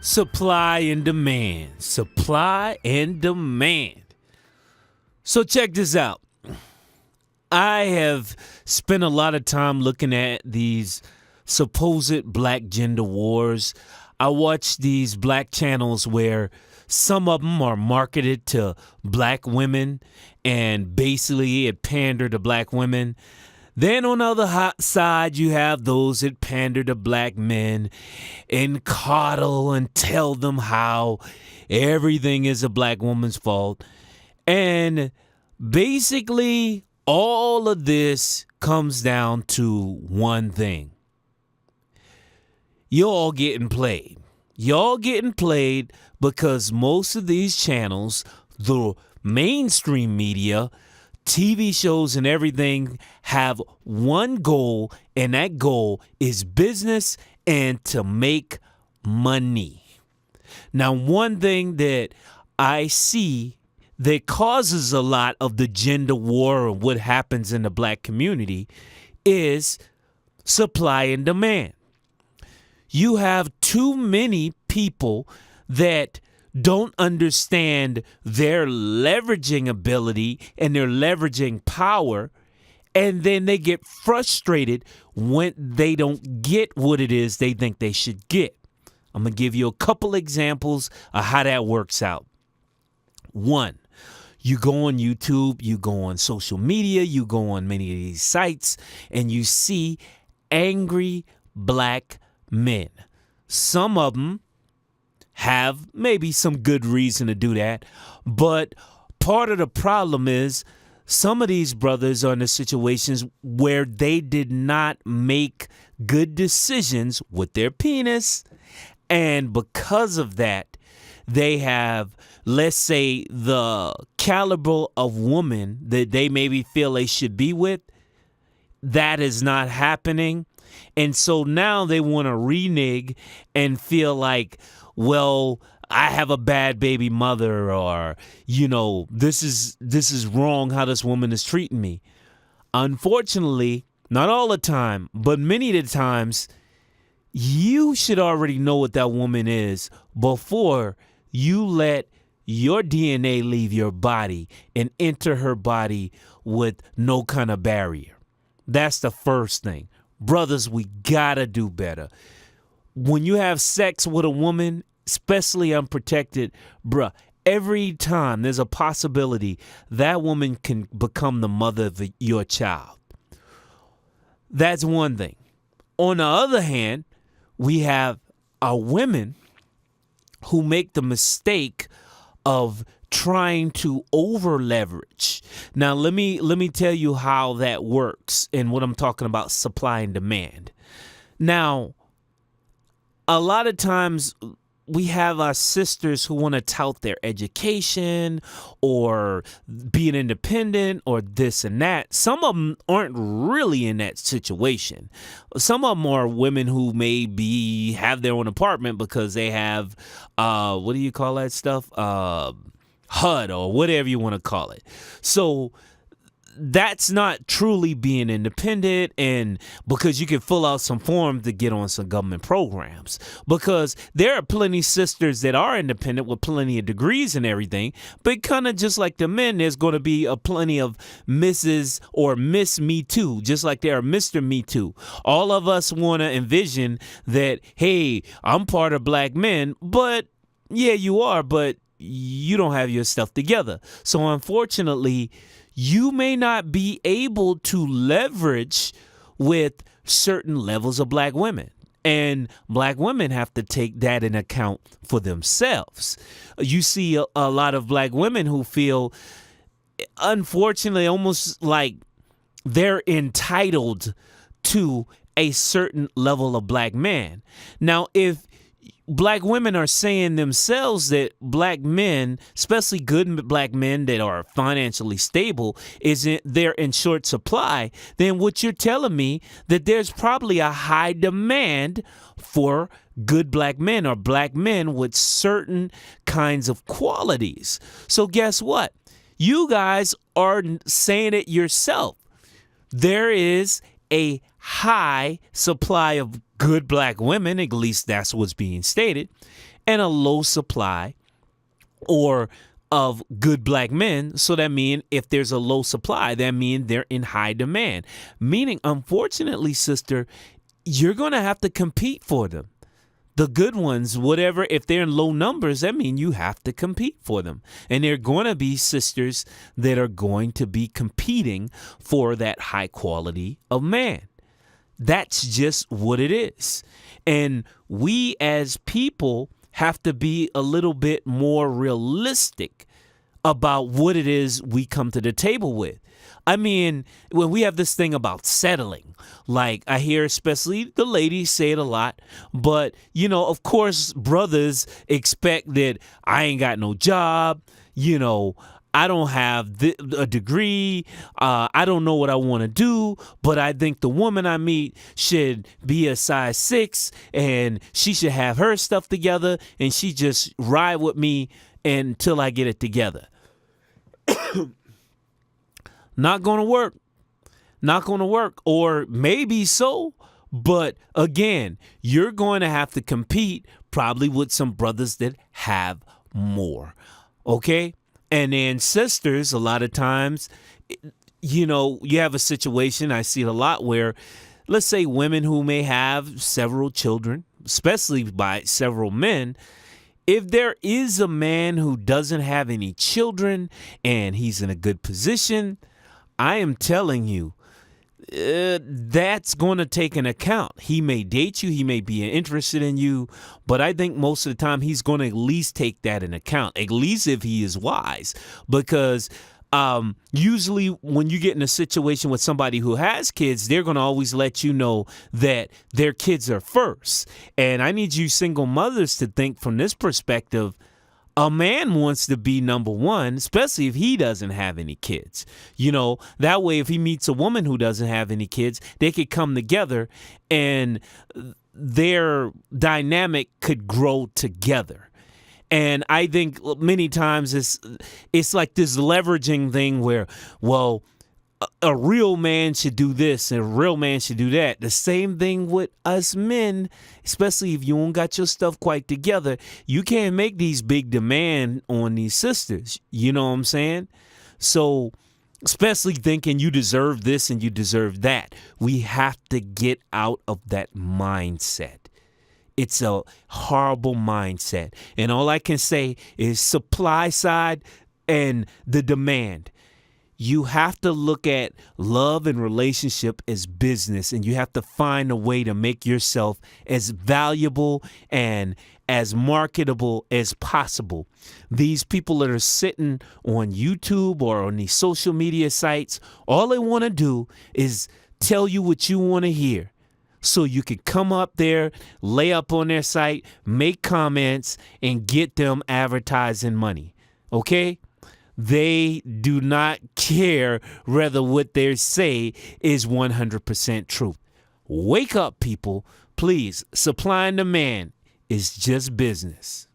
Supply and demand. Supply and demand. So check this out. I have spent a lot of time looking at these supposed black gender wars. I watch these black channels where some of them are marketed to black women and basically it pander to black women. Then on the other side, you have those that pander to black men and coddle and tell them how everything is a black woman's fault. And basically, all of this comes down to one thing. Y'all getting played. Y'all getting played because most of these channels, the mainstream media, TV shows and everything have one goal, and that goal is business and to make money. Now, one thing that I see that causes a lot of the gender war and what happens in the black community is supply and demand. You have too many people that don't understand their leveraging ability and their leveraging power, and then they get frustrated when they don't get what it is they think they should get. I'm going to give you a couple examples of how that works out. One, you go on YouTube, you go on social media, you go on many of these sites, and you see angry black men. Some of them have maybe some good reason to do that, but part of the problem is some of these brothers are in the situations where they did not make good decisions with their penis, and because of that, they have, let's say, the caliber of woman that they maybe feel they should be with. That is not happening. And so now they want to renege and feel like, well, I have a bad baby mother, or, this is wrong how this woman is treating me. Unfortunately, not all the time, but many of the times, you should already know what that woman is before you let your DNA leave your body and enter her body with no kind of barrier. That's the first thing. Brothers, we gotta do better. When you have sex with a woman, especially unprotected, every time there's a possibility that woman can become the mother of your child. That's one thing. On the other hand, we have our women who make the mistake of trying to over leverage. Now, let me tell you how that works and what I'm talking about, supply and demand. Now, a lot of times we have our sisters who want to tout their education or being independent or this and that. Some of them aren't really in that situation. Some of them are women who maybe have their own apartment because they have, what do you call that stuff? HUD or whatever you want to call it. So that's not truly being independent, and because you can fill out some forms to get on some government programs, because there are plenty sisters that are independent with plenty of degrees and everything, but kind of just like the men, there's going to be a plenty of Mrs. or Miss Me Too, just like there are Mr. Me Too. All of us want to envision that, hey, I'm part of black men, but yeah, you are, but you don't have your stuff together. So unfortunately, you may not be able to leverage with certain levels of black women. And black women have to take that in account for themselves. You see a lot of black women who feel, unfortunately, almost like they're entitled to a certain level of black man. Now, if black women are saying themselves that black men, especially good black men that are financially stable, they're in short supply, then what you're telling me that there's probably a high demand for good black men or black men with certain kinds of qualities. So guess what? You guys are saying it yourself. There is a high supply of good black women, at least that's what's being stated, and a low supply or of good black men. So that means if there's a low supply, that means they're in high demand. Meaning, unfortunately, sister, you're going to have to compete for them. The good ones, whatever, if they're in low numbers, that means you have to compete for them. And there are going to be sisters that are going to be competing for that high quality of man. That's just what it is. And we as people have to be a little bit more realistic about what it is we come to the table with. I mean, when we have this thing about settling, like I hear especially the ladies say it a lot, but, you know, of course, brothers expect that I ain't got no job, you know, I don't have a degree, I don't know what I want to do, but I think the woman I meet should be a size 6 and she should have her stuff together and she just ride with me until I get it together. Not going to work. Not going to work. Or maybe so. But again, you're going to have to compete probably with some brothers that have more. Okay? And then sisters, a lot of times, you know, you have a situation, I see it a lot where, let's say women who may have several children, especially by several men, if there is a man who doesn't have any children and he's in a good position, I am telling you, that's going to take an account. He may date you, he may be interested in you, but I think most of the time he's going to at least take that in account, at least if he is wise, because usually when you get in a situation with somebody who has kids, they're going to always let you know that their kids are first. And I need you single mothers to think from this perspective. A man wants to be number one, especially if he doesn't have any kids. You know, that way if he meets a woman who doesn't have any kids, they could come together and their dynamic could grow together. And I think many times it's like this leveraging thing where, well, a real man should do this and a real man should do that. The same thing with us men, especially if you don't got your stuff quite together. You can't make these big demands on these sisters. You know what I'm saying? So, especially thinking you deserve this and you deserve that. We have to get out of that mindset. It's a horrible mindset. And all I can say is supply side and the demand. You have to look at love and relationship as business, and you have to find a way to make yourself as valuable and as marketable as possible. These people that are sitting on YouTube or on these social media sites, all they want to do is tell you what you want to hear. So you can come up there, lay up on their site, make comments, and get them advertising money. Okay? They do not care whether what they say is 100% true. Wake up, people. Please, supply and demand is just business.